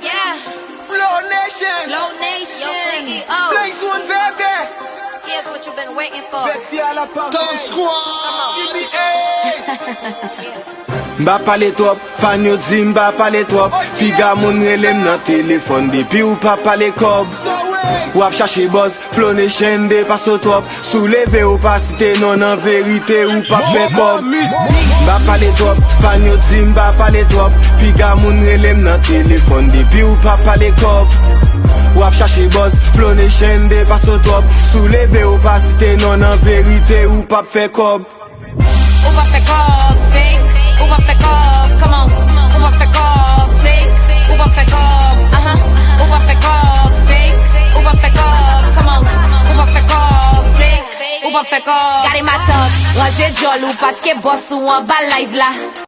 Yeah. Flow Nation. Flow Nation. Yo, CEO. Blaze One Verde. Here's what you've been waiting for. Dog Squad. Mba pale trop, fan yo di mba pale trop. Piga moun relem nan téléphone depi ou pa pale kob. Wap chache buzz, Flow Nation dépasse trop. Souleve ou pas cité non en vérité ou pas fait kob. Mba pale trop, fan yo di mba pale trop. Piga moun relem nan téléphone depi ou pa pale kob. Wap chache buzz, Flow Nation dépasse trop. Souleve ou pas cité non en vérité ou pas fait kob. Ou va faire cob, fake. Ou va faire cob, come on. Ou va faire cob, fake. Ou va faire cob, Ou va faire cob, fake. Ou va faire cob, come on. Ou va faire cob, fake. Ou va faire cob. Gardez ma top, ranger jolou parce que boss ou en bas live là.